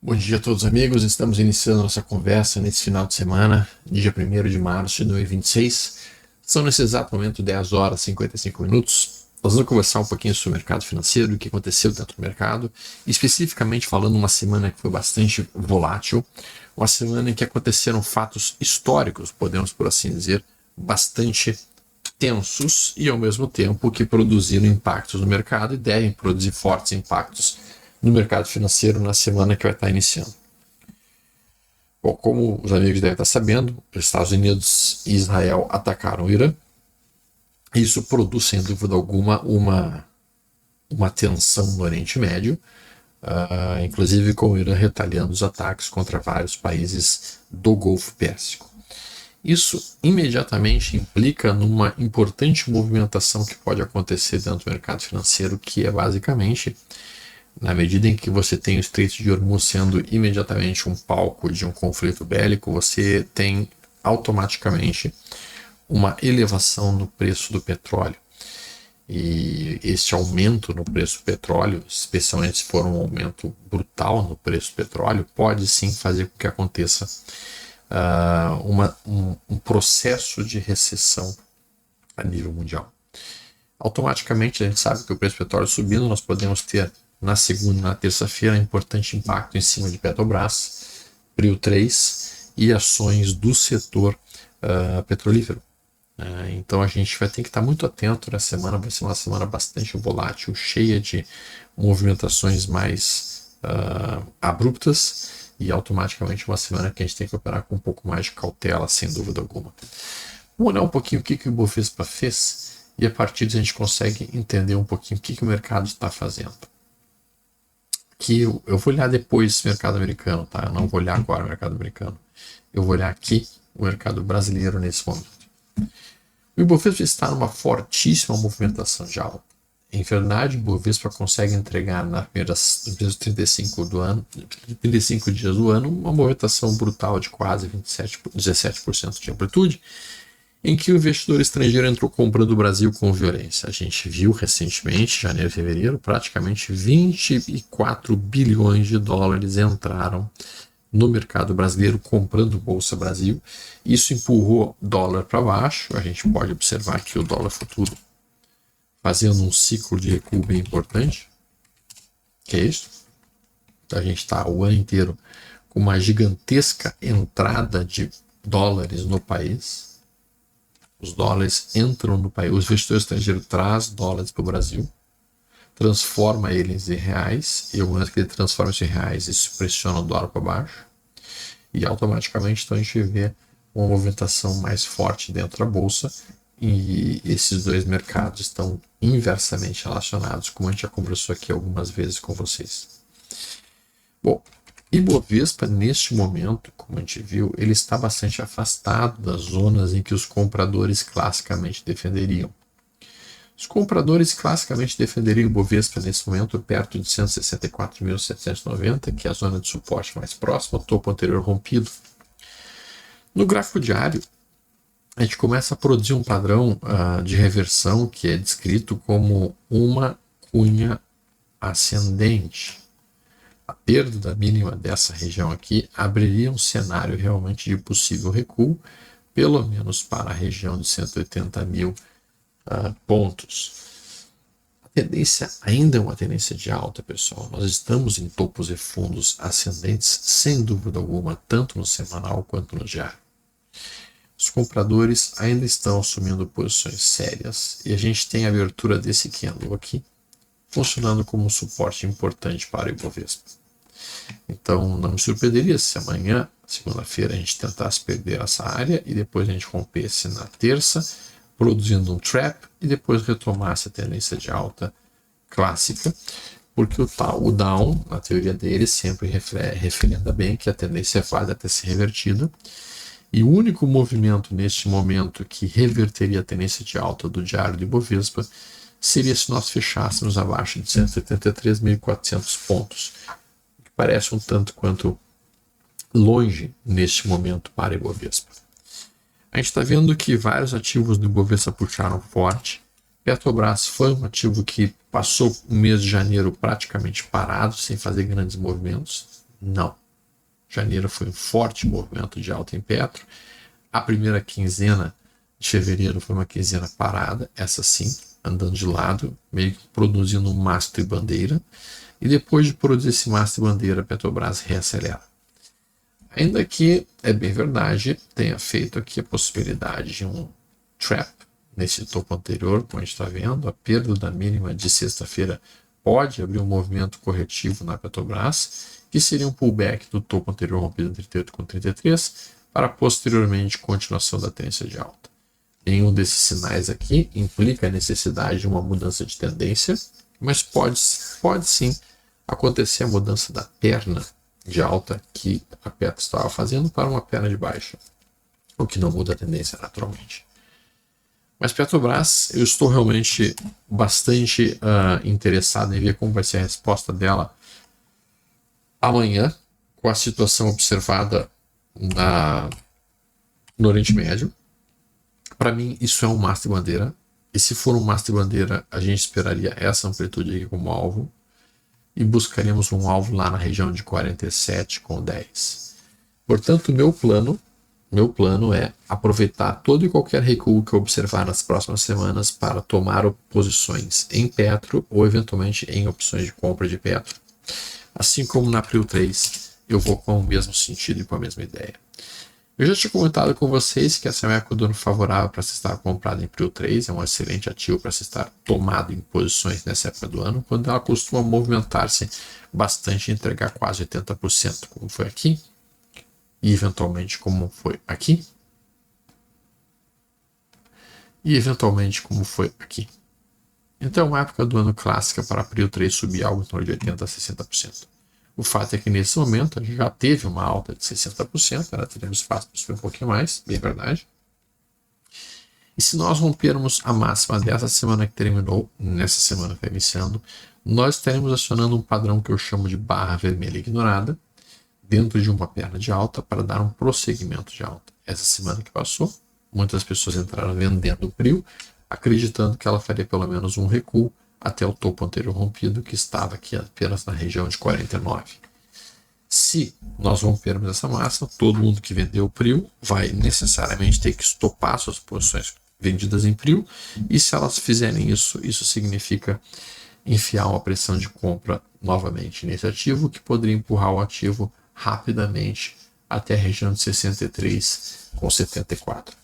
Bom dia a todos amigos, estamos iniciando nossa conversa nesse final de semana, dia 1º de março de 2026. São nesse exato momento 10 horas e 55 minutos. Nós vamos conversar um pouquinho sobre o mercado financeiro, o que aconteceu dentro do mercado, especificamente falando uma semana que foi bastante volátil, uma semana em que aconteceram fatos históricos, podemos por assim dizer, bastante tensos e ao mesmo tempo que produziram impactos no mercado e devem produzir fortes impactos no mercado financeiro na semana que vai estar iniciando. Bom, como os amigos devem estar sabendo, os Estados Unidos e Israel atacaram o Irã. Isso produz, sem dúvida alguma, uma tensão no Oriente Médio, inclusive com o Irã retaliando os ataques contra vários países do Golfo Pérsico. Isso imediatamente implica numa importante movimentação que pode acontecer dentro do mercado financeiro, que é basicamente, na medida em que você tem o Estreito de Hormuz sendo imediatamente um palco de um conflito bélico, você tem automaticamente uma elevação no preço do petróleo. E este aumento no preço do petróleo, especialmente se for um aumento brutal no preço do petróleo, pode sim fazer com que aconteça um processo de recessão a nível mundial. Automaticamente a gente sabe que o preço do petróleo subindo, nós podemos ter na segunda e na terça-feira um importante impacto em cima de Petrobras, Prio 3 e ações do setor petrolífero. Então a gente vai ter que estar muito atento nessa semana, vai ser uma semana bastante volátil, cheia de movimentações mais abruptas e automaticamente uma semana que a gente tem que operar com um pouco mais de cautela, sem dúvida alguma. Vamos olhar um pouquinho o que o Ibovespa fez e a partir disso a gente consegue entender um pouquinho o que o mercado está fazendo. Que eu vou olhar depois o mercado americano, tá? Eu não vou olhar agora o mercado americano. Eu vou olhar aqui o mercado brasileiro nesse momento. O Ibovespa está numa fortíssima movimentação de alta. Em verdade, o Ibovespa consegue entregar nos primeiros 35 dias do ano uma movimentação brutal de quase 17% de amplitude, em que o investidor estrangeiro entrou comprando o Brasil com violência. A gente viu recentemente, janeiro e fevereiro, praticamente 24 bilhões de dólares entraram no mercado brasileiro comprando Bolsa Brasil. Isso empurrou dólar para baixo. A gente pode observar aqui o dólar futuro fazendo um ciclo de recuo bem importante. Que é isso? A gente está o ano inteiro com uma gigantesca entrada de dólares no país. Os dólares entram no país, o investidor estrangeiro traz dólares para o Brasil, transforma eles em reais, e o momento que ele transforma isso em reais, isso pressiona o dólar para baixo, e automaticamente então a gente vê uma movimentação mais forte dentro da bolsa, e esses dois mercados estão inversamente relacionados, como a gente já conversou aqui algumas vezes com vocês. Bom, Ibovespa, neste momento, como a gente viu, ele está bastante afastado das zonas em que os compradores classicamente defenderiam. Os compradores classicamente defenderiam o Ibovespa nesse momento perto de 164.790, que é a zona de suporte mais próxima, o topo anterior rompido. No gráfico diário, a gente começa a produzir um padrão de reversão que é descrito como uma cunha ascendente. A perda da mínima dessa região aqui abriria um cenário realmente de possível recuo, pelo menos para a região de 180 mil pontos. A tendência ainda é uma tendência de alta, pessoal. Nós estamos em topos e fundos ascendentes, sem dúvida alguma, tanto no semanal quanto no diário. Os compradores ainda estão assumindo posições sérias e a gente tem a abertura desse candle aqui, funcionando como um suporte importante para o Ibovespa. Então não me surpreenderia se amanhã, segunda-feira, a gente tentasse perder essa área e depois a gente rompesse na terça, produzindo um trap e depois retomasse a tendência de alta clássica, porque o Down, na teoria dele, sempre referenda bem que a tendência vai até ser revertida. E o único movimento neste momento que reverteria a tendência de alta do diário do Ibovespa seria se nós fechássemos abaixo de 173.400 pontos, que parece um tanto quanto longe neste momento para o Ibovespa. A gente está vendo que vários ativos do Ibovespa puxaram forte. Petrobras foi um ativo que passou o mês de janeiro praticamente parado, sem fazer grandes movimentos. Não. Janeiro foi um forte movimento de alta em Petro. A primeira quinzena de fevereiro foi uma quinzena parada, essa sim, andando de lado, meio que produzindo um mastro e bandeira. E depois de produzir esse mastro e bandeira, a Petrobras reacelera. Ainda que, é bem verdade, tenha feito aqui a possibilidade de um trap nesse topo anterior, como a gente está vendo, a perda da mínima de sexta-feira pode abrir um movimento corretivo na Petrobras, que seria um pullback do topo anterior rompido em 38,33 para posteriormente continuação da tendência de alta. Nenhum desses sinais aqui implica a necessidade de uma mudança de tendência, mas pode sim acontecer a mudança da perna de alta que a Petro estava fazendo para uma perna de baixa, o que não muda a tendência naturalmente. Mas Petrobras, eu estou realmente bastante interessado em ver como vai ser a resposta dela amanhã, com a situação observada no Oriente Médio. Para mim, isso é um mastro e bandeira. E se for um mastro e bandeira, a gente esperaria essa amplitude aqui como alvo. E buscaríamos um alvo lá na região de 47,10. Portanto, meu plano é aproveitar todo e qualquer recuo que eu observar nas próximas semanas para tomar posições em Petro ou eventualmente em opções de compra de Petro. Assim como na Prio 3, eu vou com o mesmo sentido e com a mesma ideia. Eu já tinha comentado com vocês que essa é uma época do ano favorável para se estar comprado em Prio 3, é um excelente ativo para se estar tomado em posições nessa época do ano, quando ela costuma movimentar-se bastante e entregar quase 80%, como foi aqui, e eventualmente como foi aqui, e eventualmente como foi aqui. Então é uma época do ano clássica para a Prio 3 subir algo em torno de 80% a 60%. O fato é que nesse momento a gente já teve uma alta de 60%, ela teria espaço para subir um pouquinho mais, bem verdade. E se nós rompermos a máxima dessa semana que terminou, nessa semana que está iniciando, nós estaremos acionando um padrão que eu chamo de barra vermelha ignorada, dentro de uma perna de alta para dar um prosseguimento de alta. Essa semana que passou, muitas pessoas entraram vendendo o Prio, acreditando que ela faria pelo menos um recuo até o topo anterior rompido, que estava aqui apenas na região de 49. Se nós rompermos essa massa, todo mundo que vendeu o Prio vai necessariamente ter que estopar suas posições vendidas em Prio, e se elas fizerem isso, isso significa enfiar uma pressão de compra novamente nesse ativo, que poderia empurrar o ativo rapidamente até a região de 63,74.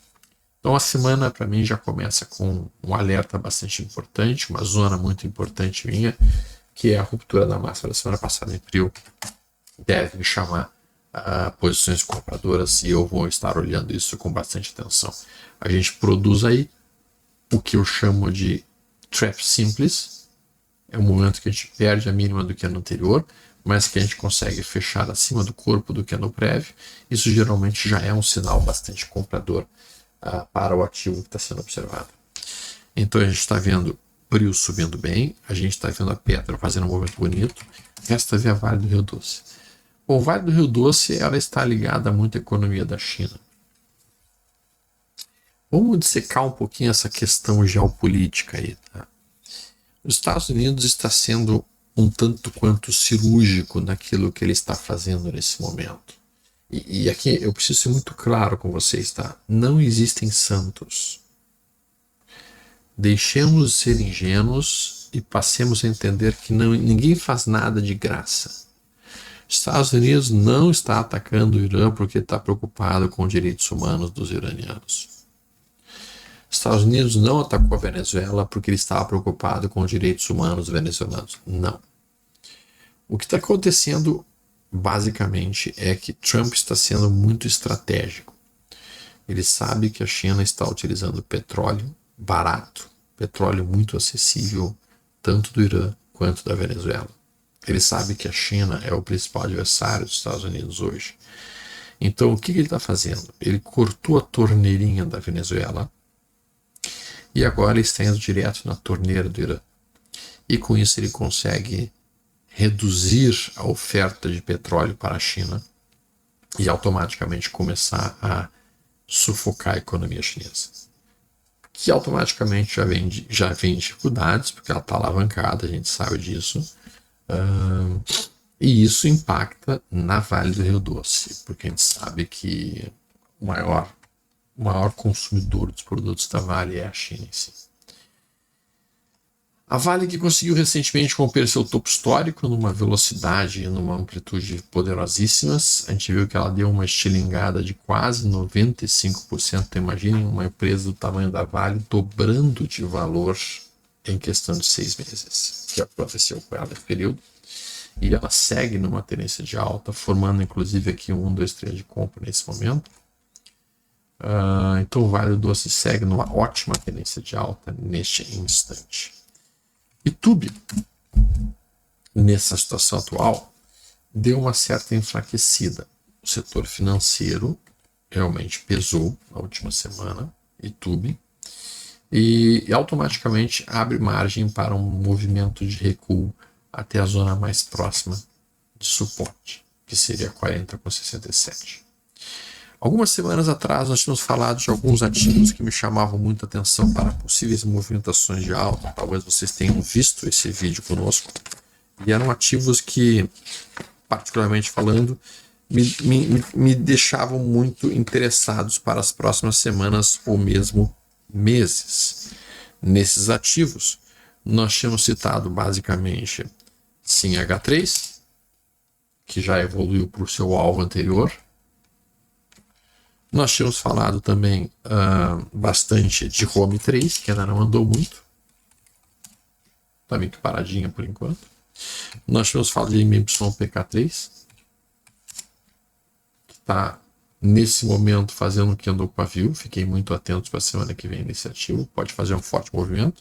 Então a semana para mim já começa com um alerta bastante importante, uma zona muito importante minha, que é a ruptura da máxima da semana passada em Prio. Deve me chamar posições compradoras e eu vou estar olhando isso com bastante atenção. A gente produz aí o que eu chamo de trap simples, é o momento que a gente perde a mínima do que é no anterior, mas que a gente consegue fechar acima do corpo do que é no prévio. Isso geralmente já é um sinal bastante comprador para o ativo que está sendo observado. Então a gente está vendo Prio subindo bem, a gente está vendo a Petro fazendo um movimento bonito, resta ver a Vale do Rio Doce. O Vale do Rio Doce ela está ligada muito à economia da China. Vamos dissecar um pouquinho essa questão geopolítica aí, tá? Os Estados Unidos está sendo um tanto quanto cirúrgico naquilo que ele está fazendo nesse momento. E aqui eu preciso ser muito claro com vocês, tá? Não existem santos. Deixemos de ser ingênuos e passemos a entender que ninguém faz nada de graça. Estados Unidos não está atacando o Irã porque está preocupado com os direitos humanos dos iranianos. Estados Unidos não atacou a Venezuela porque ele estava preocupado com os direitos humanos venezuelanos. Não. O que está acontecendo, basicamente, é que Trump está sendo muito estratégico. Ele sabe que a China está utilizando petróleo barato, petróleo muito acessível, tanto do Irã quanto da Venezuela. Ele sabe que a China é o principal adversário dos Estados Unidos hoje. Então, o que ele está fazendo? Ele cortou a torneirinha da Venezuela e agora ele está indo direto na torneira do Irã. E com isso ele consegue reduzir a oferta de petróleo para a China e automaticamente começar a sufocar a economia chinesa, que automaticamente já vem dificuldades, porque ela está alavancada, a gente sabe disso. E isso impacta na Vale do Rio Doce, porque a gente sabe que o maior consumidor dos produtos da Vale é a China em si. A Vale, que conseguiu recentemente romper seu topo histórico numa velocidade e numa amplitude poderosíssimas, a gente viu que ela deu uma estilingada de quase 95%. Imaginem uma empresa do tamanho da Vale dobrando de valor em questão de 6 meses, que aconteceu com ela nesse período. E ela segue numa tendência de alta, formando inclusive aqui um 1, 2, 3 de compra nesse momento. Então o Vale do Doce segue numa ótima tendência de alta neste instante. YouTube, nessa situação atual, deu uma certa enfraquecida. O setor financeiro realmente pesou na última semana, YouTube, e automaticamente abre margem para um movimento de recuo até a zona mais próxima de suporte, que seria 40,67. Algumas semanas atrás nós tínhamos falado de alguns ativos que me chamavam muita atenção para possíveis movimentações de alta. Talvez vocês tenham visto esse vídeo conosco. E eram ativos que, particularmente falando, me deixavam muito interessados para as próximas semanas ou mesmo meses. Nesses ativos, nós tínhamos citado basicamente Sim H3, que já evoluiu para o seu alvo anterior. Nós tínhamos falado também bastante de Home 3, que ainda não andou muito. Está meio que paradinha por enquanto. Nós tínhamos falado de MYPK3, que está nesse momento fazendo o que andou com a View. Fiquei muito atento para a semana que vem nesse ativo. Pode fazer um forte movimento.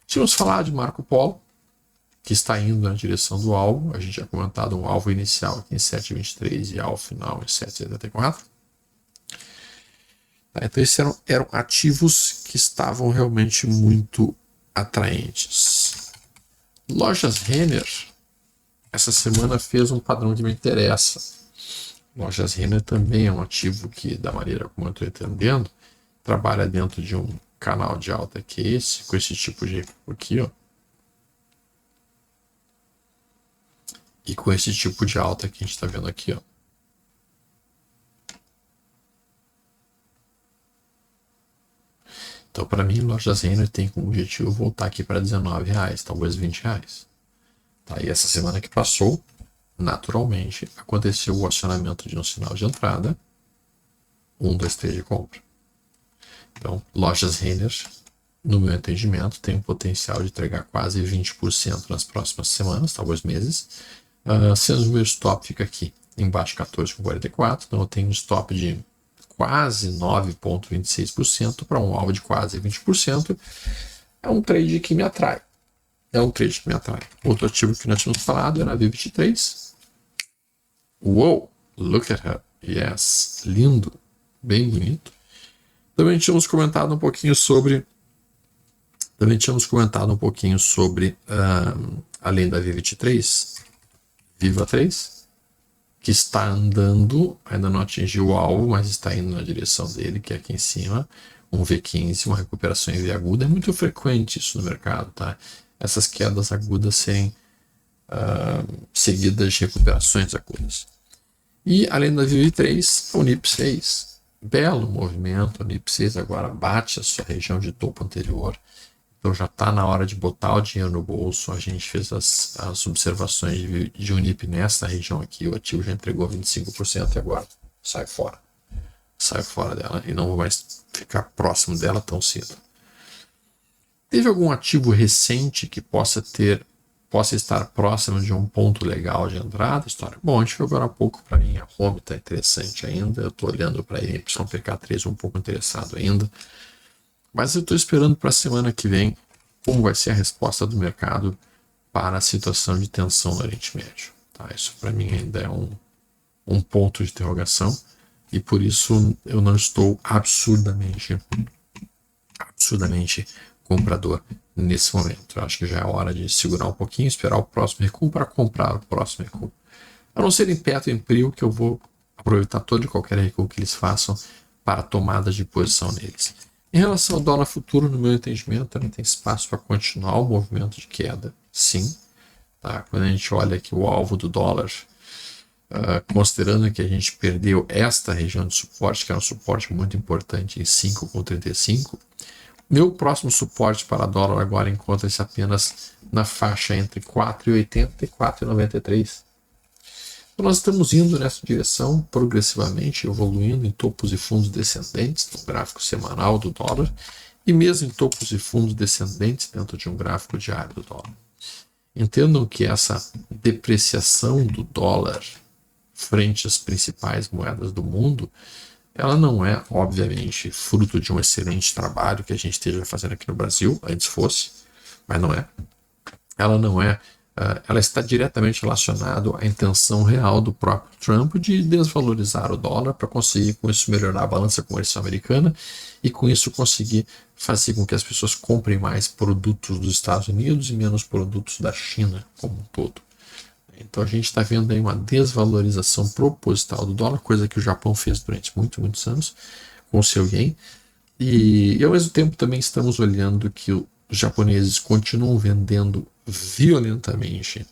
Tínhamos falado de Marco Polo, que está indo na direção do alvo. A gente já comentado um alvo inicial aqui em 7,23 e alvo final em 7,74. Então esses eram ativos que estavam realmente muito atraentes. Lojas Renner, essa semana fez um padrão que me interessa. Lojas Renner também é um ativo que, da maneira como eu estou entendendo, trabalha dentro de um canal de alta que é esse, com esse tipo de aqui, ó. E com esse tipo de alta que a gente está vendo aqui, ó. Então, para mim, Lojas Renner tem como objetivo voltar aqui para R$19, talvez R$20. Tá? E essa semana que passou, naturalmente, aconteceu o acionamento de um sinal de entrada, 1, 2, 3 de compra. Então, Lojas Renner, no meu entendimento, tem um potencial de entregar quase 20% nas próximas semanas, talvez meses, sendo o meu stop fica aqui, embaixo 14,44, então eu tenho um stop de quase 9,26% para um alvo de quase 20%. É um trade que me atrai. Outro ativo que nós tínhamos falado era a V23. Uou, look at her. Yes, lindo, bem bonito. Também tínhamos comentado um pouquinho sobre além da V23, Viva 3, que está andando, ainda não atingiu o alvo, mas está indo na direção dele, que é aqui em cima, um V15, uma recuperação em V aguda. É muito frequente isso no mercado, tá? Essas quedas agudas serem seguidas de recuperações agudas. E além da VV3, o NIP 6, belo movimento, o NIP 6 agora bate a sua região de topo anterior. Então já está na hora de botar o dinheiro no bolso. A gente fez as observações de Unip nessa região aqui. O ativo já entregou 25% e agora sai fora. Sai fora dela e não vou mais ficar próximo dela tão cedo. Teve algum ativo recente que possa estar próximo de um ponto legal de entrada? História. Bom, a gente viu agora há pouco para mim. A Home está interessante ainda. Eu estou olhando para a MYPK3 um pouco interessado ainda. Mas eu estou esperando para a semana que vem como vai ser a resposta do mercado para a situação de tensão no Oriente Médio. Tá? Isso para mim ainda é um ponto de interrogação e por isso eu não estou absurdamente comprador nesse momento. Eu acho que já é hora de segurar um pouquinho, esperar o próximo recuo para comprar o próximo recuo. A não ser em Petro e em Prio, que eu vou aproveitar todo e qualquer recuo que eles façam para tomada de posição neles. Em relação ao dólar futuro, no meu entendimento, também tem espaço para continuar o movimento de queda, sim. Tá? Quando a gente olha aqui o alvo do dólar, considerando que a gente perdeu esta região de suporte, que era um suporte muito importante em 5,35, meu próximo suporte para dólar agora encontra-se apenas na faixa entre 4,80 e 4,93. Então nós estamos indo nessa direção progressivamente, evoluindo em topos e fundos descendentes no gráfico semanal do dólar e mesmo em topos e fundos descendentes dentro de um gráfico diário do dólar. Entendam que essa depreciação do dólar frente às principais moedas do mundo, ela não é, obviamente, fruto de um excelente trabalho que a gente esteja fazendo aqui no Brasil, antes fosse, mas não é. Ela não é. Ela está diretamente relacionada à intenção real do próprio Trump de desvalorizar o dólar para conseguir com isso melhorar a balança comercial americana e com isso conseguir fazer com que as pessoas comprem mais produtos dos Estados Unidos e menos produtos da China como um todo. Então a gente está vendo aí uma desvalorização proposital do dólar, coisa que o Japão fez durante muitos anos com o seu ien. E ao mesmo tempo também estamos olhando que os japoneses continuam vendendo violentamente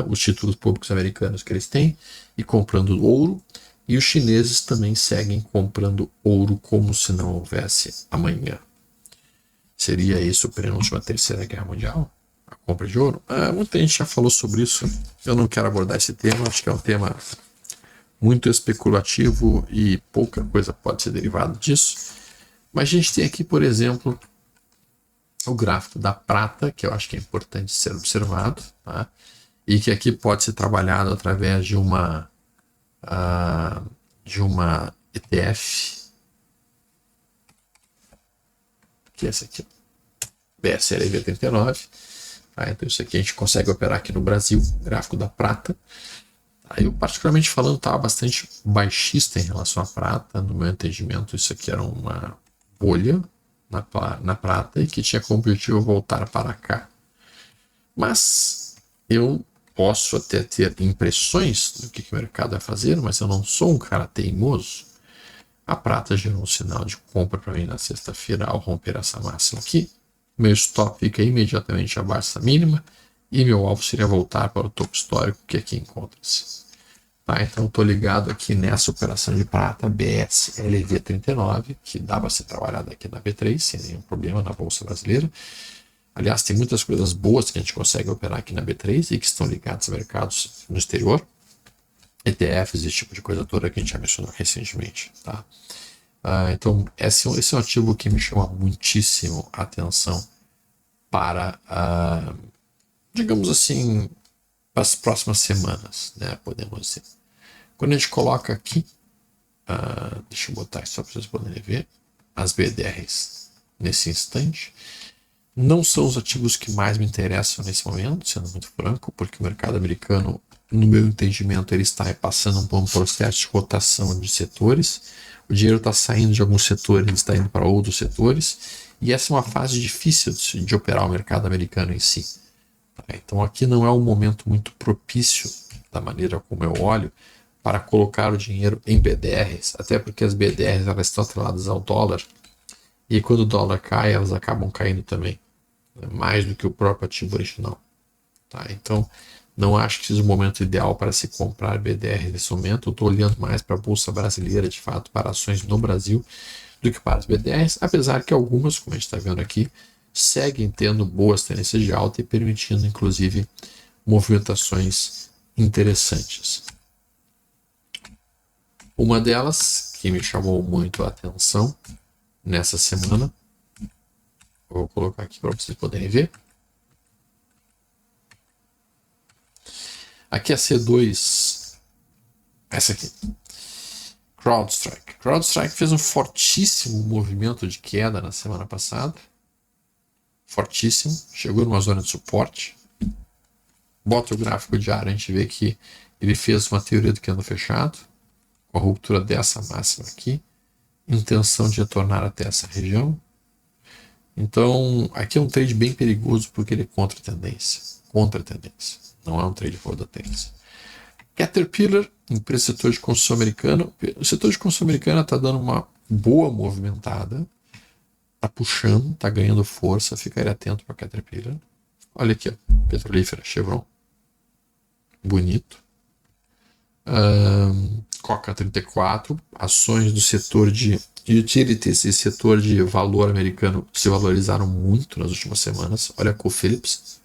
os títulos públicos americanos que eles têm e comprando ouro, e os chineses também seguem comprando ouro como se não houvesse amanhã. Seria isso o prenúncio da Terceira Guerra Mundial? A compra de ouro? Muita gente já falou sobre isso. Eu não quero abordar esse tema, acho que é um tema muito especulativo e pouca coisa pode ser derivada disso. Mas a gente tem aqui, por exemplo, o gráfico da prata, que eu acho que é importante ser observado, tá? E que aqui pode ser trabalhado através de uma ETF, que é essa aqui, BSLV 39. Tá? Então isso aqui a gente consegue operar aqui no Brasil, gráfico da prata. Eu, particularmente falando, estava bastante baixista em relação à prata. No meu entendimento, isso aqui era uma bolha na prata e que tinha como objetivo voltar para cá. Mas eu posso até ter impressões do que o mercado vai fazer, mas eu não sou um cara teimoso. A prata gerou um sinal de compra para mim na sexta-feira ao romper essa máxima aqui. Meu stop fica imediatamente abaixo da mínima e meu alvo seria voltar para o topo histórico que aqui encontra-se. Tá, então estou ligado aqui nessa operação de prata BSLV 39, que dá para ser trabalhada aqui na B3 sem nenhum problema na Bolsa Brasileira. Aliás, tem muitas coisas boas que a gente consegue operar aqui na B3 e que estão ligadas a mercados no exterior. ETFs, esse tipo de coisa toda que a gente já mencionou recentemente. Tá? Então, esse é um ativo que me chama muitíssimo a atenção para, digamos assim, para as próximas semanas, né, podemos dizer. Quando a gente coloca aqui, deixa eu botar isso só para vocês poderem ver, as BDRs nesse instante, não são os ativos que mais me interessam nesse momento, sendo muito franco, porque o mercado americano, no meu entendimento, ele está passando por um processo de rotação de setores. O dinheiro está saindo de alguns setores, ele está indo para outros setores, e essa é uma fase difícil de operar o mercado americano em si. Então aqui não é um momento muito propício, da maneira como eu olho, para colocar o dinheiro em BDRs, até porque as BDRs elas estão atreladas ao dólar, e quando o dólar cai, elas acabam caindo também, né? Mais do que o próprio ativo original. Tá? Então, não acho que seja o momento ideal para se comprar BDR nesse momento. Eu estou olhando mais para a Bolsa Brasileira, de fato, para ações no Brasil, do que para as BDRs, apesar que algumas, como a gente está vendo aqui, seguem tendo boas tendências de alta e permitindo, inclusive, movimentações interessantes. Uma delas, que me chamou muito a atenção nessa semana, vou colocar aqui para vocês poderem ver. Aqui é a C2, essa aqui, CrowdStrike. CrowdStrike fez um fortíssimo movimento de queda na semana passada, fortíssimo, chegou numa zona de suporte. Bota o gráfico diário, a gente vê que ele fez uma teoria do candle fechado, com a ruptura dessa máxima aqui, intenção de retornar até essa região. Então, aqui é um trade bem perigoso porque ele é contra tendência, não é um trade fora da tendência. Caterpillar, empresa do setor de consumo americano. O setor de consumo americano está dando uma boa movimentada, está puxando, está ganhando força, ficaria atento para Caterpillar. Olha aqui, ó, petrolífera, Chevron, bonito. Coca 34, ações do setor de utilities e setor de valor americano se valorizaram muito nas últimas semanas. Olha a CoFphillips,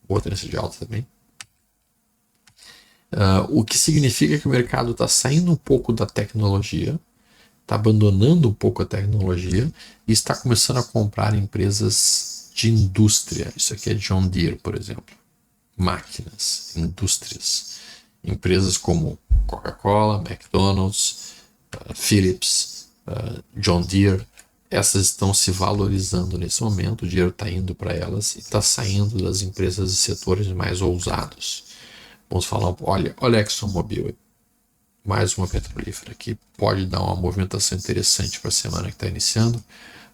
boa tendência de alta também. O que significa que o mercado está saindo um pouco da tecnologia, está abandonando um pouco a tecnologia e está começando a comprar empresas de indústria. Isso aqui é John Deere, por exemplo. Máquinas, indústrias. Empresas como Coca-Cola, McDonald's, Philips, John Deere, essas estão se valorizando nesse momento, o dinheiro está indo para elas e está saindo das empresas e setores mais ousados. Vamos falar, olha a ExxonMobil, mais uma petrolífera que pode dar uma movimentação interessante para a semana que está iniciando.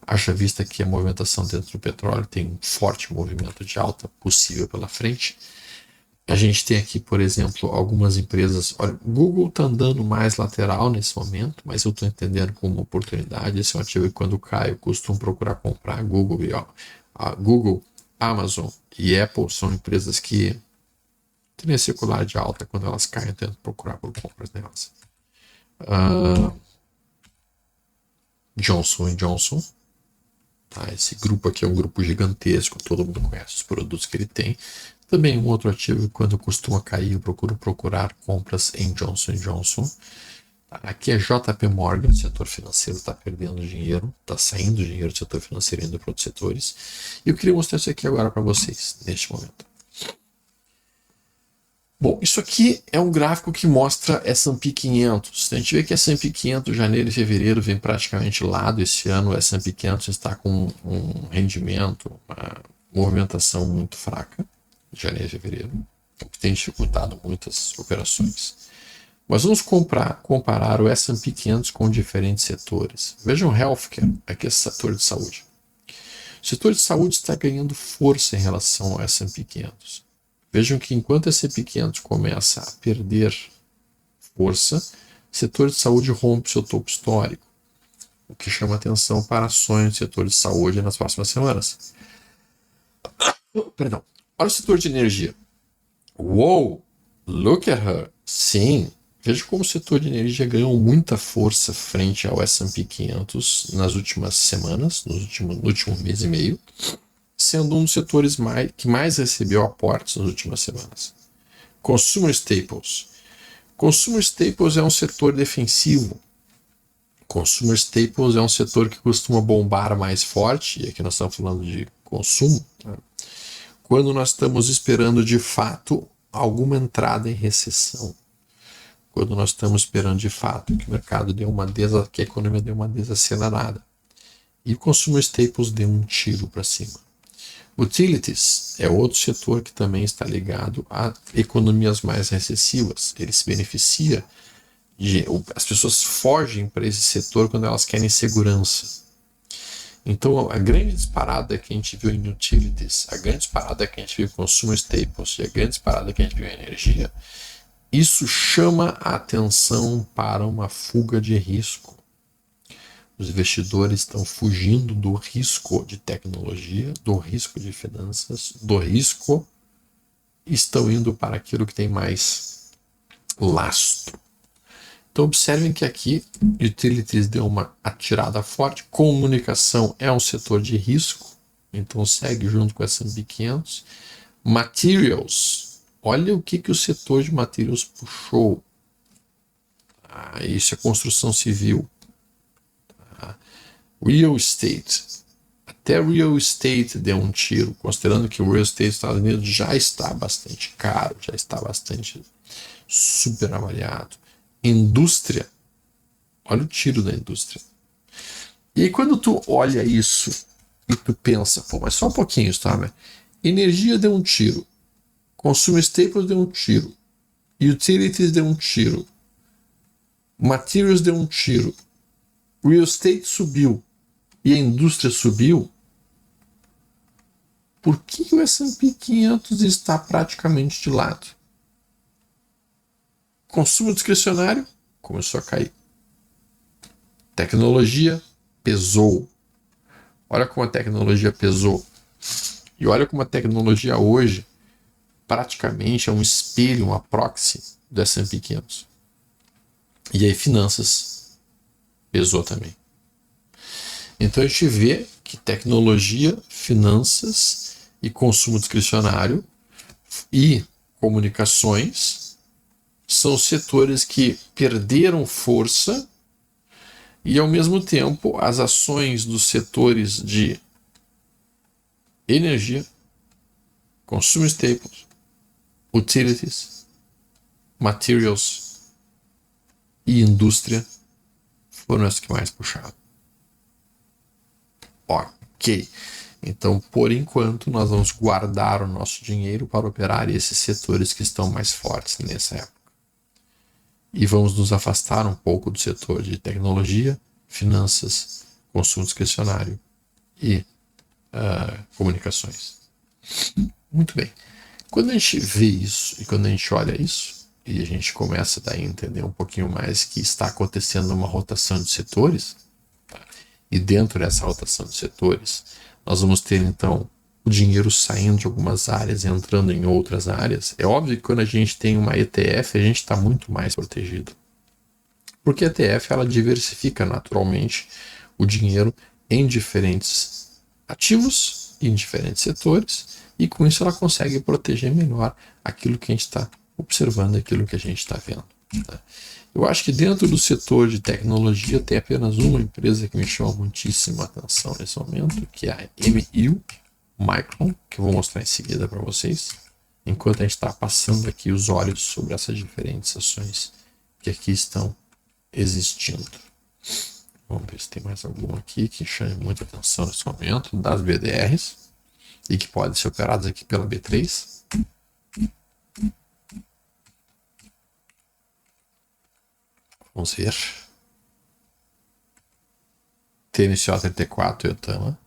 Haja vista que a movimentação dentro do petróleo tem um forte movimento de alta possível pela frente. A gente tem aqui, por exemplo, algumas empresas. Olha, Google está andando mais lateral nesse momento, mas eu estou entendendo como uma oportunidade. Esse é um ativo que, quando cai, eu costumo procurar comprar. Google, Amazon e Apple são empresas que têm circular de alta. Quando elas caem, eu tento procurar por compras nelas. Johnson & Johnson. Tá? Esse grupo aqui é um grupo gigantesco, todo mundo conhece os produtos que ele tem. Também um outro ativo que, quando costuma cair, eu procuro procurar compras em Johnson & Johnson. Aqui é JP Morgan, o setor financeiro está perdendo dinheiro, está saindo dinheiro do setor financeiro indo para outros setores. E eu queria mostrar isso aqui agora para vocês, neste momento. Bom, isso aqui é um gráfico que mostra S&P 500. A gente vê que S&P 500, janeiro e fevereiro, vem praticamente lado. Esse ano o S&P 500 está com um rendimento, uma movimentação muito fraca, janeiro e fevereiro, o que tem dificultado muitas operações. Mas vamos comparar o S&P 500 com diferentes setores. Vejam o healthcare, aqui é o setor de saúde. O setor de saúde está ganhando força em relação ao S&P 500. Vejam que, enquanto o S&P 500 começa a perder força, o setor de saúde rompe seu topo histórico, o que chama atenção para ações do setor de saúde nas próximas semanas. Perdão. Olha o setor de energia. Uou! Look at her! Sim! Veja como o setor de energia ganhou muita força frente ao S&P 500 nas últimas semanas, no último mês e meio, sendo um dos setores que mais recebeu aportes nas últimas semanas. Consumer Staples. Consumer Staples é um setor defensivo. Consumer Staples é um setor que costuma bombar mais forte, e aqui nós estamos falando de consumo, né? Quando nós estamos esperando de fato alguma entrada em recessão. Quando nós estamos esperando de fato que o mercado que a economia dê uma desacelerada. E o Consumer Staples deu um tiro para cima. Utilities é outro setor que também está ligado a economias mais recessivas. Ele se beneficia as pessoas fogem para esse setor quando elas querem segurança. Então, a grande disparada que a gente viu em utilities, a grande disparada que a gente viu em consumer staples e a grande disparada que a gente viu em energia, isso chama a atenção para uma fuga de risco. Os investidores estão fugindo do risco de tecnologia, do risco de finanças, do risco, e estão indo para aquilo que tem mais lastro. Então observem que aqui utilities deu uma atirada forte, comunicação é um setor de risco, então segue junto com essa S&P 500. Materials, olha o que o setor de materials puxou. Isso é construção civil. Real estate. Até real estate deu um tiro, considerando que o real estate dos Estados Unidos já está bastante caro, já está bastante super avaliado. Indústria. Olha o tiro da indústria. E aí, quando tu olha isso e tu pensa, pô, mas só um pouquinho, tá, velho? Energia deu um tiro. Consumer staples deu um tiro. Utilities deu um tiro. Materials deu um tiro. Real estate subiu. E a indústria subiu. Por que o S&P 500 está praticamente de lado? Consumo discricionário começou a cair. Tecnologia pesou. Olha como a tecnologia pesou. E olha como a tecnologia hoje praticamente é um espelho, uma proxy do S&P 500. E aí finanças pesou também. Então a gente vê que tecnologia, finanças e consumo discricionário e comunicações são setores que perderam força e, ao mesmo tempo, as ações dos setores de energia, consumer staples, utilities, materials e indústria foram as que mais puxaram. Ok. Então, por enquanto, nós vamos guardar o nosso dinheiro para operar esses setores que estão mais fortes nessa época. E vamos nos afastar um pouco do setor de tecnologia, finanças, consumo discricionário e comunicações. Muito bem. Quando a gente vê isso e quando a gente olha isso, e a gente começa daí a entender um pouquinho mais que está acontecendo uma rotação de setores, tá? E dentro dessa rotação de setores, nós vamos ter então o dinheiro saindo de algumas áreas e entrando em outras áreas. É óbvio que quando a gente tem uma ETF, a gente está muito mais protegido. Porque a ETF ela diversifica naturalmente o dinheiro em diferentes ativos, em diferentes setores, e com isso ela consegue proteger melhor aquilo que a gente está observando, aquilo que a gente está vendo. Tá? Eu acho que dentro do setor de tecnologia tem apenas uma empresa que me chama muitíssima atenção nesse momento, que é a MU Micron, que eu vou mostrar em seguida para vocês, enquanto a gente está passando aqui os olhos sobre essas diferentes ações que aqui estão existindo. Vamos ver se tem mais alguma aqui que chame muita atenção nesse momento, das BDRs, e que podem ser operadas aqui pela B3. Vamos ver. TNCO 34 e Otama.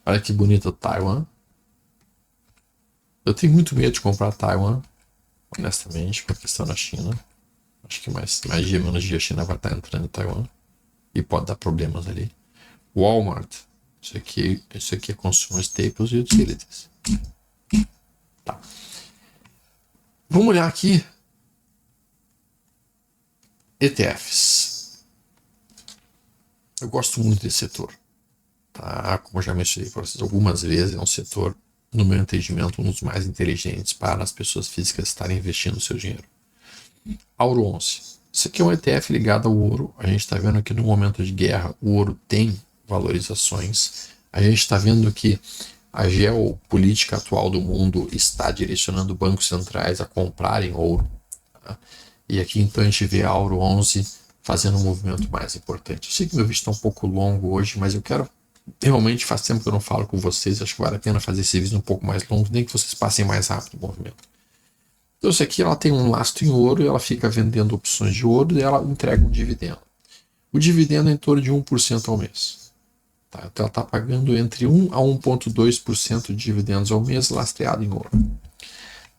Olha que bonito Taiwan. Eu tenho muito medo de comprar Taiwan, honestamente, por questão da China. Acho que mais dia menos dia a China vai estar entrando em Taiwan e pode dar problemas ali. Walmart. Isso aqui é consumer staples e utilities. Tá. Vamos olhar aqui. ETFs. Eu gosto muito desse setor. Tá? Como eu já mencionei para vocês algumas vezes, é um setor, no meu entendimento, um dos mais inteligentes para as pessoas físicas estarem investindo o seu dinheiro. Auro 11. Isso aqui é um ETF ligado ao ouro. A gente está vendo que no momento de guerra o ouro tem valorizações. A gente está vendo que a geopolítica atual do mundo está direcionando bancos centrais a comprarem ouro. Tá? E aqui então a gente vê a Auro 11 fazendo um movimento mais importante. Eu sei que meu vídeo está um pouco longo hoje, mas eu quero... Realmente faz tempo que eu não falo com vocês. Acho que vale a pena fazer esse vídeo um pouco mais longo, nem que vocês passem mais rápido o movimento. Então isso aqui ela tem um lastro em ouro, ela fica vendendo opções de ouro e ela entrega um dividendo. O dividendo é em torno de 1% ao mês. Tá? Então ela está pagando entre 1 a 1,2% de dividendos ao mês lastreado em ouro.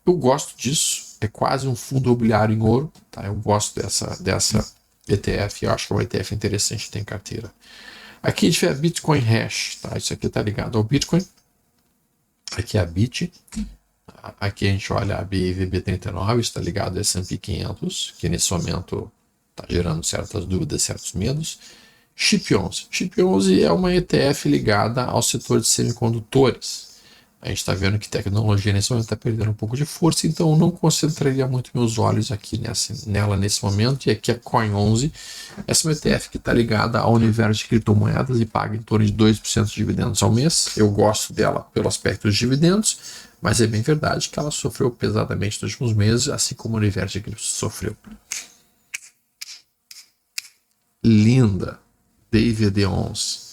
Eu gosto disso, é quase um fundo imobiliário em ouro. Tá? Eu gosto dessa ETF, eu acho que é uma ETF interessante, tem carteira. Aqui a gente vê a Bitcoin Hash, tá? Isso aqui está ligado ao Bitcoin. Aqui é a BIT. Aqui a gente olha a BIVB39, está ligado ao S&P 500, que nesse momento está gerando certas dúvidas, certos medos. Chip 11. Chip 11 é uma ETF ligada ao setor de semicondutores. A gente está vendo que tecnologia nesse momento está perdendo um pouco de força, então eu não concentraria muito meus olhos aqui nela nesse momento. E aqui a Coin 11, essa é uma ETF que está ligada ao universo de criptomoedas e paga em torno de 2% de dividendos ao mês. Eu gosto dela pelo aspecto dos dividendos, mas é bem verdade que ela sofreu pesadamente nos últimos meses, assim como o universo de cripto sofreu. Linda, DIVD11.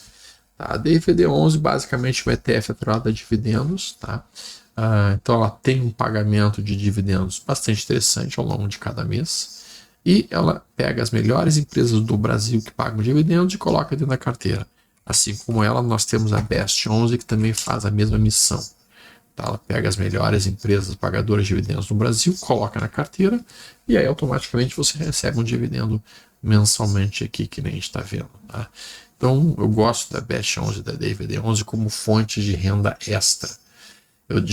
Tá? A DIVD11 basicamente é uma ETF atrelada a dividendos. Tá? Então ela tem um pagamento de dividendos bastante interessante ao longo de cada mês. E ela pega as melhores empresas do Brasil que pagam dividendos e coloca dentro da carteira. Assim como ela, nós temos a Best 11 que também faz a mesma missão. Tá? Ela pega as melhores empresas pagadoras de dividendos no Brasil, coloca na carteira e aí automaticamente você recebe um dividendo mensalmente aqui, que nem a gente está vendo. Tá? Então eu gosto da Best 11 e da DVD 11 como fonte de renda extra. Eu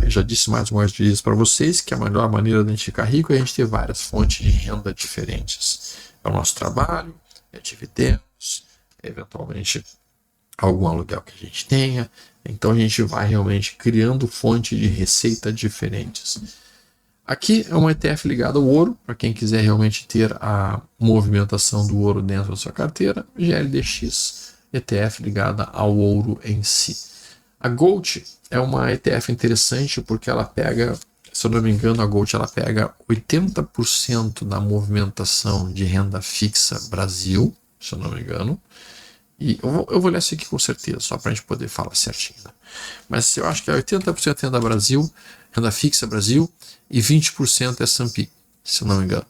já disse mais uma vez para vocês que a melhor maneira de a gente ficar rico é a gente ter várias fontes de renda diferentes. É o nosso trabalho, é dividendos, é eventualmente algum aluguel que a gente tenha. Então a gente vai realmente criando fontes de receita diferentes. Aqui é um ETF ligado ao ouro, para quem quiser realmente ter a movimentação do ouro dentro da sua carteira. GLDX, ETF ligada ao ouro em si. A Gold é uma ETF interessante porque ela pega, se eu não me engano, a Gold ela pega 80% da movimentação de renda fixa Brasil, se eu não me engano. E eu vou ler isso aqui com certeza, só para a gente poder falar certinho. Né? Mas eu acho que é 80% renda Brasil, renda fixa Brasil, e 20% S&P, se eu não me engano.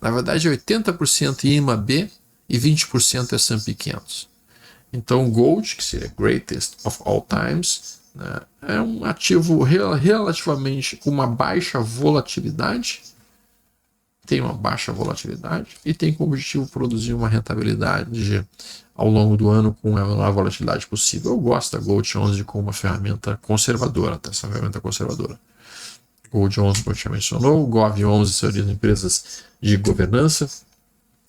Na verdade é 80% IMAB e 20% S&P 500. Então Gold, que seria Greatest of All Times, né, é um ativo relativamente com uma baixa volatilidade, tem uma baixa volatilidade e tem como objetivo produzir uma rentabilidade ao longo do ano com a menor volatilidade possível. Eu gosto da Gold 11 como uma ferramenta conservadora, tá? Essa ferramenta conservadora. Gold 11, como eu já mencionou, Gov 11 seriam as empresas de governança.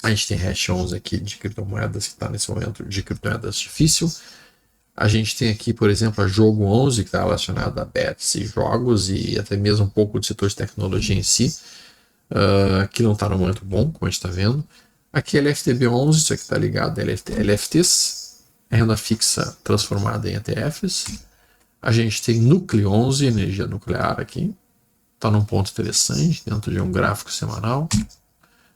A gente tem Hash 11 aqui de criptomoedas, que está nesse momento de criptomoedas difícil. A gente tem aqui, por exemplo, a Jogo 11, que está relacionada a bets e jogos e até mesmo um pouco do setor de tecnologia em si, que não está no momento bom, como a gente está vendo. Aqui é LFTB 11, isso aqui está ligado a LFTs, renda fixa transformada em ETFs. A gente tem Núcleo 11, energia nuclear aqui, está num ponto interessante dentro de um gráfico semanal.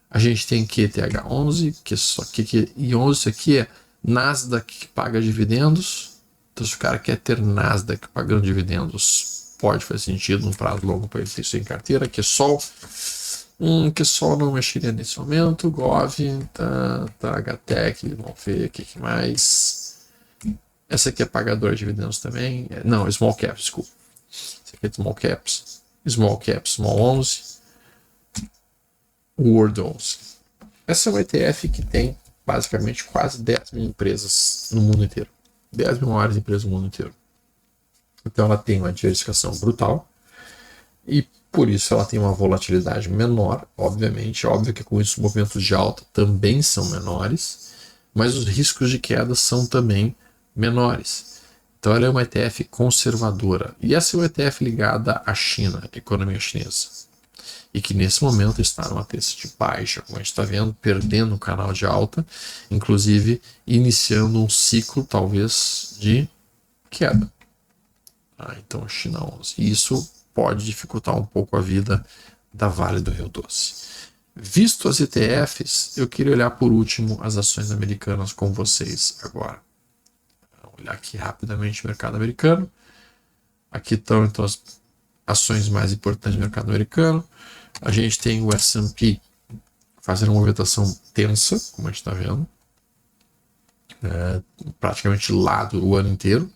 A gente tem QTH11, e 11 isso aqui é Nasdaq que paga dividendos. Então, se o cara quer ter Nasdaq pagando dividendos, pode fazer sentido num prazo longo para ele ter isso em carteira. Que Sol não mexeria nesse momento. Gov, tá HTEC, vamos ver o que mais. Essa aqui é pagadora de dividendos também. Não, Small Caps, desculpa. Essa aqui é Small Caps. Small Caps, Small 11. World 11. Essa é uma ETF que tem basicamente quase 10 mil empresas no mundo inteiro. 10 mil maiores empresas no mundo inteiro. Então ela tem uma diversificação brutal e por isso ela tem uma volatilidade menor, obviamente. Óbvio que com isso os movimentos de alta também são menores, mas os riscos de queda são também menores. Então ela é uma ETF conservadora. E essa é uma ETF ligada à China, à economia chinesa. E que nesse momento está numa tendência de baixa, como a gente está vendo, perdendo o canal de alta, inclusive iniciando um ciclo talvez de queda. Então a China 11. E isso pode dificultar um pouco a vida da Vale do Rio Doce. Visto as ETFs, eu queria olhar por último as ações americanas com vocês agora. Vou olhar aqui rapidamente o mercado americano. Aqui estão então as ações mais importantes do mercado americano. A gente tem o S&P fazendo uma movimentação tensa, como a gente está vendo, praticamente lado o ano inteiro,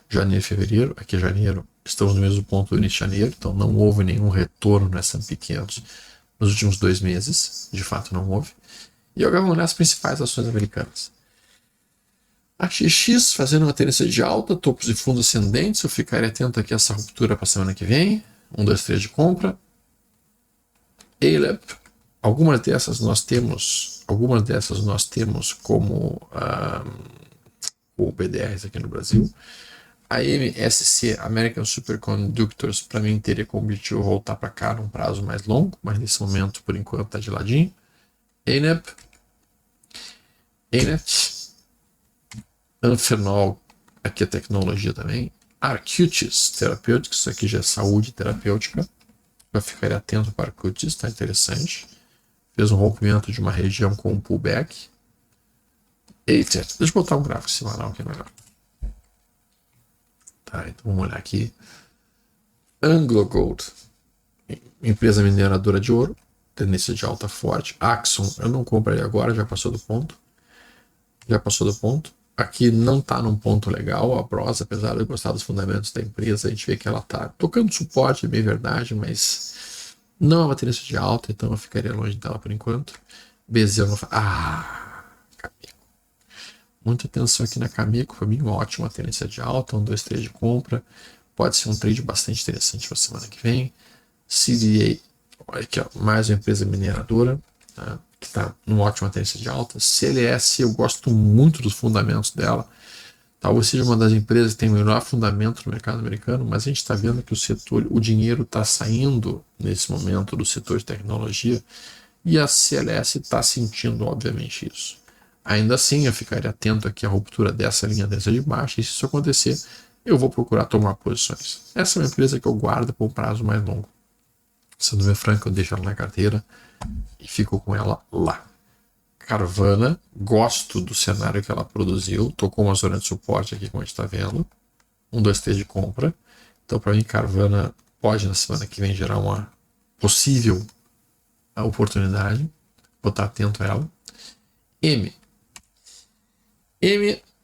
janeiro e fevereiro. Aqui é janeiro, estamos no mesmo ponto do início de janeiro, então não houve nenhum retorno no S&P 500 nos últimos 2 meses, de fato não houve. E agora vamos olhar as principais ações americanas. A XX fazendo uma tendência de alta, topos e fundos ascendentes, eu ficaria atento aqui a essa ruptura para a semana que vem, 1, 2, 3 de compra. ALEP, algumas dessas nós temos como o BDRs aqui no Brasil. A MSC, American Superconductors, para mim teria como objetivo voltar para cá num prazo mais longo, mas nesse momento, por enquanto, está de ladinho. ANEP, Anfenol, aqui é tecnologia também. Arcutis Therapeutics, isso aqui já é saúde terapêutica. Eu ficaria atento para o Arcutis, está interessante. Fez um rompimento de uma região com um pullback. Aether, deixa eu botar um gráfico semanal aqui melhor. Tá, então vamos olhar aqui. AngloGold, empresa mineradora de ouro, tendência de alta forte. Axon, eu não comprei agora, já passou do ponto. Aqui não está num ponto legal, a Bros, apesar de eu gostar dos fundamentos da empresa, a gente vê que ela está tocando suporte, é bem verdade, mas não é uma tendência de alta, então eu ficaria longe dela por enquanto. Bezel não Cameco. Muita atenção aqui na Cameco, para mim uma ótima tendência de alta, 1, 2, 3 de compra. pode ser um trade bastante interessante para a semana que vem. CDA, olha aqui, ó, mais uma empresa mineradora, tá? Que está numa ótima tendência de alta. CLS, eu gosto muito dos fundamentos dela. Talvez seja uma das empresas que tem o melhor fundamento no mercado americano, mas a gente está vendo que o dinheiro está saindo nesse momento do setor de tecnologia e a CLS está sentindo, obviamente, isso. Ainda assim, eu ficaria atento aqui à ruptura dessa linha dessa de baixa, e se isso acontecer, eu vou procurar tomar posições. Essa é uma empresa que eu guardo por um prazo mais longo. Sendo bem franco, eu deixo ela na carteira e fico com ela lá. Carvana, gosto do cenário que ela produziu, tocou uma zona de suporte aqui, como a gente está vendo, 1, 2, 3 de compra. Então, para mim, Carvana pode na semana que vem gerar uma possível oportunidade. Vou estar atento a ela. M,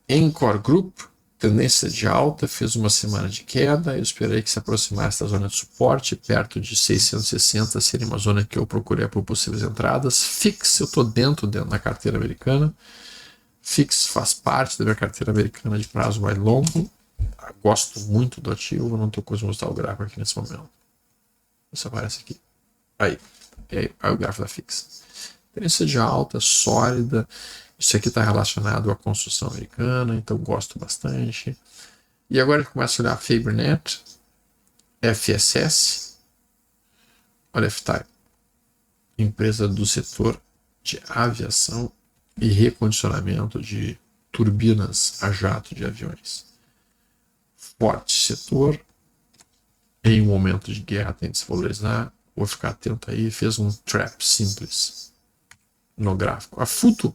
Encore Group, tendência de alta, fez uma semana de queda. Eu esperei que se aproximasse da zona de suporte, perto de 660, seria uma zona que eu procurei por possíveis entradas. Fix, eu estou dentro da carteira americana. Fix faz parte da minha carteira americana de prazo mais longo. Gosto muito do ativo, não estou conseguindo mostrar o gráfico aqui nesse momento. Isso aparece aqui. Aí o gráfico da Fix. Tendência de alta, sólida. Isso aqui está relacionado à construção americana, então gosto bastante. E agora eu começo a olhar a Fabernet, FSS, olha a F-Type, empresa do setor de aviação e recondicionamento de turbinas a jato de aviões. Forte setor, em um momento de guerra tem de se valorizar, vou ficar atento aí, fez um trap simples no gráfico. A Futo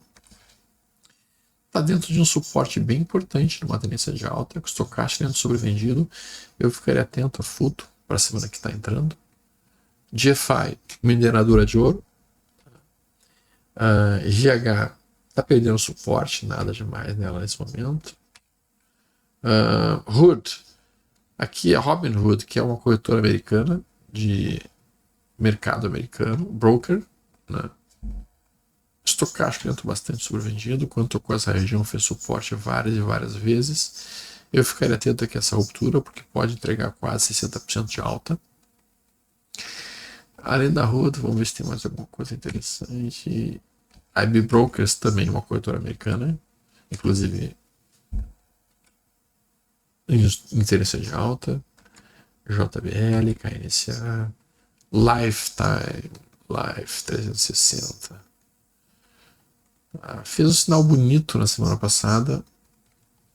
está dentro de um suporte bem importante numa tendência de alta, com o estocástico dentro sobrevendido. Eu ficaria atento a Futo para a semana que está entrando. GFI, mineradora de ouro. GH está perdendo suporte, nada demais nela nesse momento. Hood, aqui é Robinhood, que é uma corretora americana de mercado americano, broker, né? Estocástico dentro bastante sobrevendido, quando tocou essa região fez suporte várias e várias vezes. Eu ficaria atento aqui a essa ruptura, porque pode entregar quase 60% de alta. Além da Hood, vamos ver se tem mais alguma coisa interessante. IB Brokers também, uma corretora americana, inclusive interesse de alta. JBL, KNCA, Lifetime, Life 360. Fez um sinal bonito na semana passada,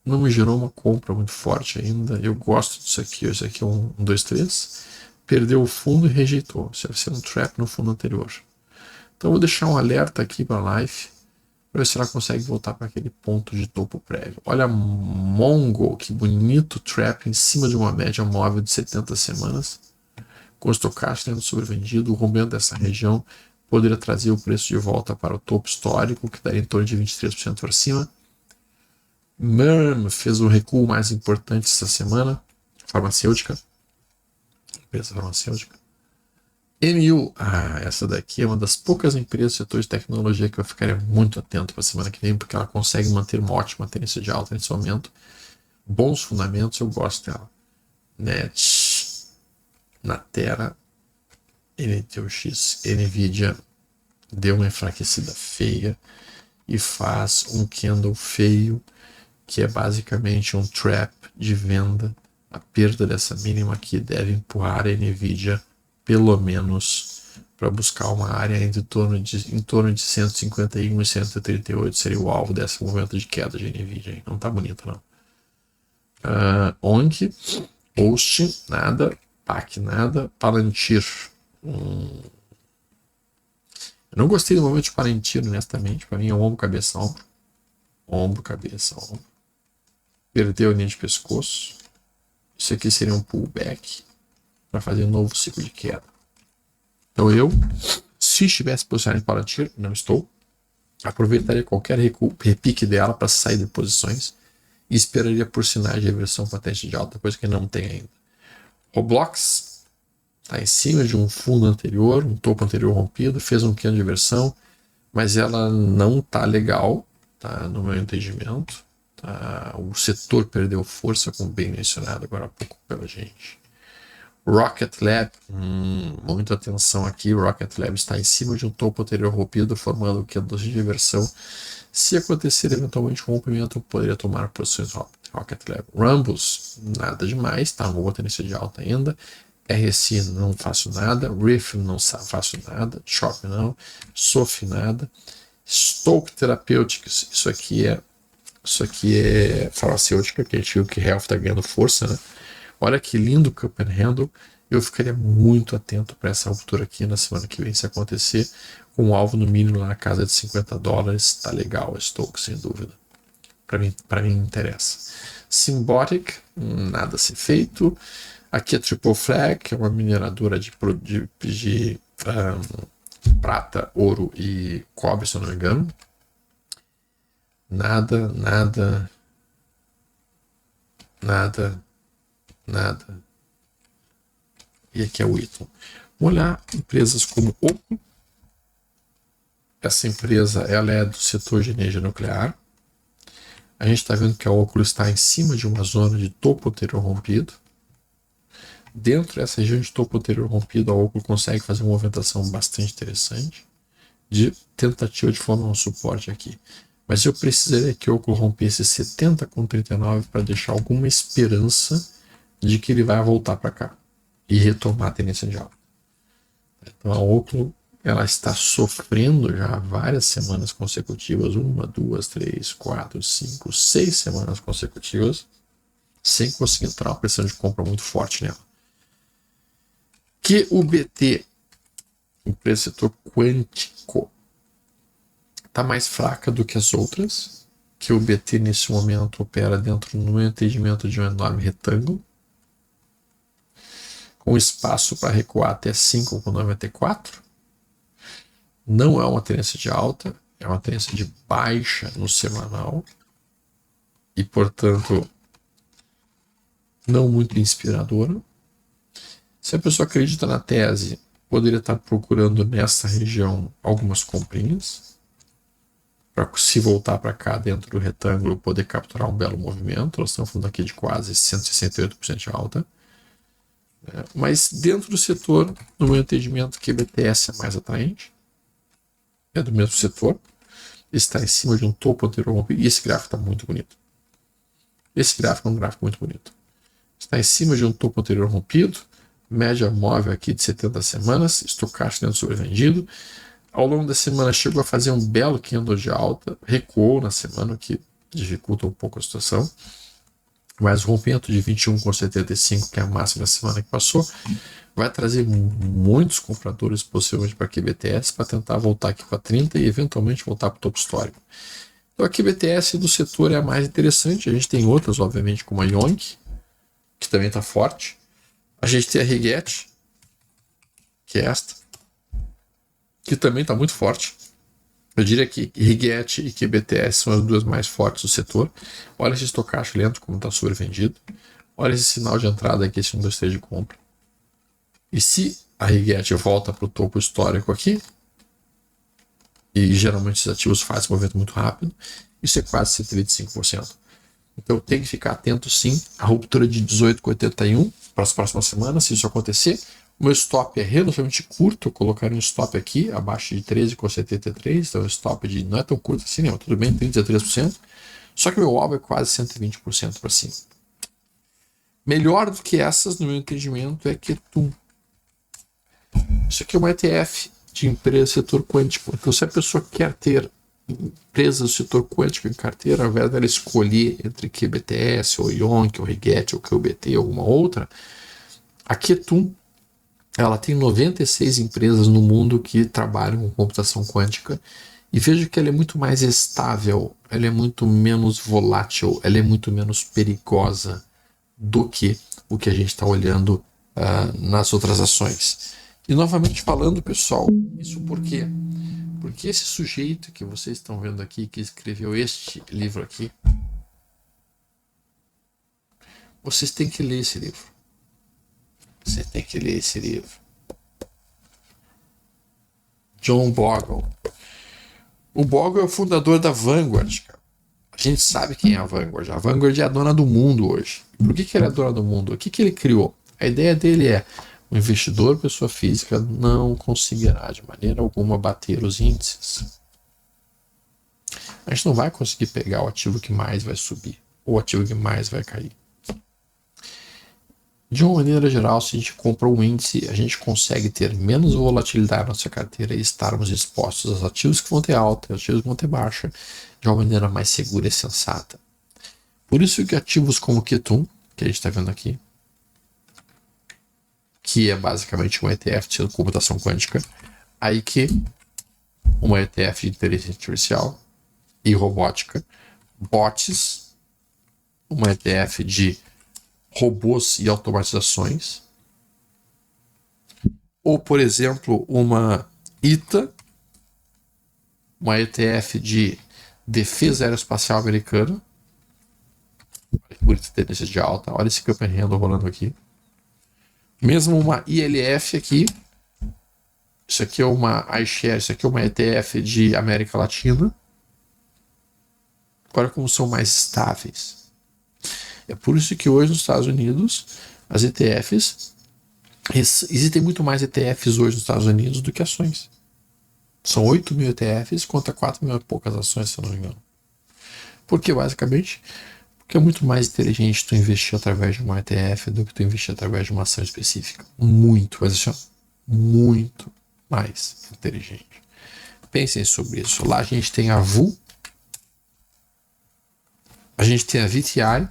não me gerou uma compra muito forte ainda. Eu gosto disso aqui, esse aqui é um 2, 3, perdeu o fundo e rejeitou. Isso deve ser um trap no fundo anterior. Então eu vou deixar um alerta aqui para a Life, para ver se ela consegue voltar para aquele ponto de topo prévio. Olha a Mongo, que bonito trap em cima de uma média móvel de 70 semanas, com o estocástico tendo sobrevendido, rompendo dessa região, poderia trazer o preço de volta para o topo histórico, que daria em torno de 23% para cima. MERM fez o recuo mais importante essa semana, farmacêutica, empresa farmacêutica. MU, essa daqui é uma das poucas empresas do setor de tecnologia que eu ficaria muito atento para a semana que vem, porque ela consegue manter uma ótima tendência de alta nesse momento. Bons fundamentos, eu gosto dela. NET, Natera, NTUX, NVIDIA deu uma enfraquecida feia e faz um candle feio, que é basicamente um trap de venda. A perda dessa mínima aqui deve empurrar a NVIDIA pelo menos para buscar uma área em torno de 151 e 138 seria o alvo desse momento de queda de NVIDIA. Não tá bonito não. ONC, Host, nada, PAC, nada, Palantir. Eu não gostei do momento de Palantir, honestamente. Para mim é um ombro, cabeça, ombro. Ombro, cabeça, ombro. Perdeu a linha de pescoço. Isso aqui seria um pullback para fazer um novo ciclo de queda. Então eu, se estivesse posicionado em Palantir, não estou, aproveitaria qualquer repique dela para sair de posições e esperaria por sinais de reversão patente de alta, coisa que não tem ainda. Roblox está em cima de um fundo anterior, um topo anterior rompido, fez um candle de reversão, mas ela não está legal, tá, no meu entendimento. O setor perdeu força, como bem mencionado agora há pouco pela gente. Rocket Lab, muita atenção aqui. Rocket Lab está em cima de um topo anterior rompido, formando o que é doce de inversão. Se acontecer eventualmente um rompimento, poderia tomar posições Rocket Lab. Rambus, nada demais, tá uma boa tendência de alta ainda. RSI não faço nada. Riff não faço nada. Shop não. SOF nada. Stoke Therapeutics, isso aqui é farmacêutica, que a gente viu que Health está ganhando força, né? Olha que lindo o Cup and Handle. Eu ficaria muito atento para essa ruptura aqui na semana que vem, se acontecer, com um alvo no mínimo na casa de $50. Tá legal a Stoke, sem dúvida. Para mim interessa. Symbiotic, nada a ser feito. Aqui é Triple Flag, que é uma mineradora de prata, ouro e cobre, se eu não me engano. Nada. E aqui é o Eaton. Vamos olhar empresas como Oclo. Essa empresa ela é do setor de energia nuclear. A gente está vendo que a Oclo está em cima de uma zona de topo anterior rompido. Dentro dessa região de topo anterior rompido, a Oclo consegue fazer uma movimentação bastante interessante de tentativa de formar um suporte aqui. Mas eu precisaria que o Oclo rompesse 70,39 para deixar alguma esperança de que ele vai voltar para cá e retomar a tendência de alta. Então a Oclo ela está sofrendo já várias semanas consecutivas, 1, 2, 3, 4, 5, 6 semanas consecutivas, sem conseguir entrar uma pressão de compra muito forte nela. Que o BT, empresa setor quântico, está mais fraca do que as outras, que o BT nesse momento opera dentro, no meu entendimento, de um enorme retângulo, com espaço para recuar até 5,94. Não é uma tendência de alta, é uma tendência de baixa no semanal e, portanto, não muito inspiradora. Se a pessoa acredita na tese, poderia estar procurando nessa região algumas comprinhas para, se voltar para cá dentro do retângulo, poder capturar um belo movimento. Nós estamos falando aqui de quase 168% de alta. Mas dentro do setor, no meu entendimento, que BTS é mais atraente. É do mesmo setor. Está em cima de um topo anterior rompido. E esse gráfico está muito bonito. Esse gráfico é um gráfico muito bonito. Está em cima de um topo anterior rompido. Média móvel aqui de 70 semanas, estocástico dentro sobrevendido. Ao longo da semana chegou a fazer um belo candle de alta, recuou na semana, o que dificulta um pouco a situação. Mas o rompimento de 21,75, que é a máxima da semana que passou, vai trazer muitos compradores possivelmente para a QBTS para tentar voltar aqui para 30 e eventualmente voltar para o topo histórico. Então a QBTS do setor é a mais interessante. A gente tem outras, obviamente, como a Yonk, que também está forte. A gente tem a Rigetti, que é esta, que também está muito forte. Eu diria que Rigetti e QBTS são as duas mais fortes do setor. Olha esse estocástico lento, como está sobrevendido. Olha esse sinal de entrada aqui, esse 1, 2, 3 de compra. E se a Rigetti volta para o topo histórico aqui, e geralmente esses ativos fazem um movimento muito rápido, isso é quase 125%. Então tem que ficar atento sim à ruptura de 18,81 para as próximas semanas, se isso acontecer. O meu stop é relativamente curto, eu colocaria um stop aqui abaixo de 13,73, então o stop não é tão curto assim, não, tudo bem, 33%, só que o meu alvo é quase 120% para cima. Melhor do que essas, no meu entendimento, é Ketum. Isso aqui é um ETF de empresa setor quântico, então se a pessoa quer ter empresas do setor quântico em carteira, ao invés dela escolher entre QBTS, ou Yonk, ou Rigetti, ou QBT, ou alguma outra, a Ketum, ela tem 96 empresas no mundo que trabalham com computação quântica, e vejo que ela é muito mais estável, ela é muito menos volátil, ela é muito menos perigosa do que o que a gente está olhando nas outras ações. E novamente falando, pessoal, isso por quê? Porque esse sujeito que vocês estão vendo aqui, que escreveu este livro aqui, vocês têm que ler esse livro. Você tem que ler esse livro. John Bogle. O Bogle é o fundador da Vanguard, cara. A A gente sabe quem é a Vanguard. A Vanguard é a dona do mundo hoje. Por que ele é a dona do mundo? O que ele criou? A ideia dele é: o investidor, pessoa física, não conseguirá de maneira alguma bater os índices. A gente não vai conseguir pegar o ativo que mais vai subir ou o ativo que mais vai cair. De uma maneira geral, se a gente compra um índice, a gente consegue ter menos volatilidade na nossa carteira e estarmos expostos aos ativos que vão ter alta, ativos que vão ter baixa, de uma maneira mais segura e sensata. Por isso que ativos como o Ketum, que a gente está vendo aqui, que é basicamente um ETF de computação quântica, aí que uma ETF de inteligência artificial e robótica, bots, uma ETF de robôs e automatizações, ou, por exemplo, uma ITA, uma ETF de defesa aeroespacial americana, por tendência de alta, olha esse campo renda rolando aqui. Mesmo uma ILF aqui, isso aqui é uma iShare, isso aqui é uma ETF de América Latina. Olha como são mais estáveis. É por isso que hoje nos Estados Unidos, as ETFs, existem muito mais ETFs hoje nos Estados Unidos do que ações. São 8 mil ETFs contra 4 mil e poucas ações, se eu não me engano. Por que, basicamente? Porque é muito mais inteligente tu investir através de uma ETF do que tu investir através de uma ação específica. Muito, mas assim, muito mais inteligente. Pensem sobre isso. Lá a gente tem a VU, a gente tem a VTI,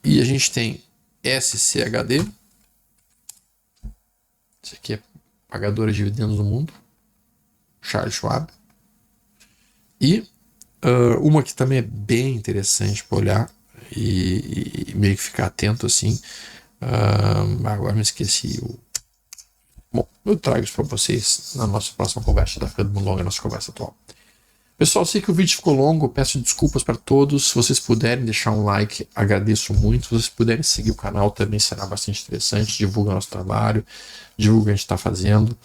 e a gente tem SCHD. Isso aqui é pagadora de dividendos do mundo. Charles Schwab. E uma que também é bem interessante para olhar e meio que ficar atento assim. Agora me esqueci. Bom, eu trago isso para vocês na nossa próxima conversa. Está ficando muito longa a nossa conversa atual. Pessoal, sei que o vídeo ficou longo, peço desculpas para todos. Se vocês puderem deixar um like, agradeço muito. Se vocês puderem seguir o canal também será bastante interessante. Divulga nosso trabalho, divulga o que a gente está fazendo.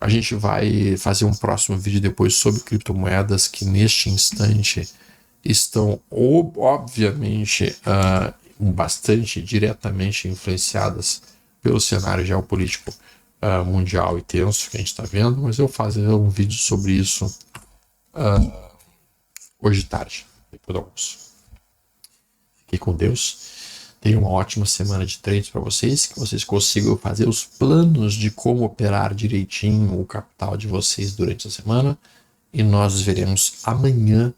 A gente vai fazer um próximo vídeo depois sobre criptomoedas que neste instante estão obviamente bastante diretamente influenciadas pelo cenário geopolítico mundial e tenso que a gente está vendo, mas eu vou fazer um vídeo sobre isso hoje tarde, depois do almoço. Fiquem com Deus. Tenham uma ótima semana de trades para vocês, que vocês consigam fazer os planos de como operar direitinho o capital de vocês durante a semana. E nós nos veremos amanhã,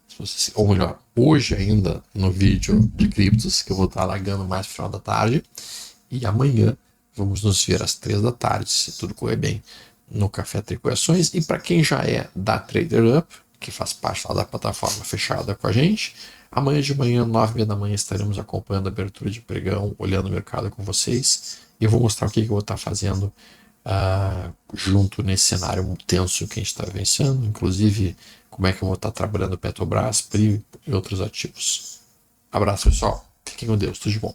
ou melhor, hoje ainda no vídeo de criptos, que eu vou estar largando mais no final da tarde. E amanhã vamos nos ver às 3 da tarde, se tudo correr bem, no Café Tricoações. E para quem já é da Trader Up, que faz parte lá da plataforma fechada com a gente, amanhã de manhã, 9h30 da manhã, estaremos acompanhando a abertura de pregão, olhando o mercado com vocês. E eu vou mostrar o que eu vou estar fazendo junto nesse cenário tenso que a gente está vivenciando, inclusive como é que eu vou estar trabalhando Petrobras, PRI e outros ativos. Abraço, pessoal. Fiquem com Deus. Tudo de bom.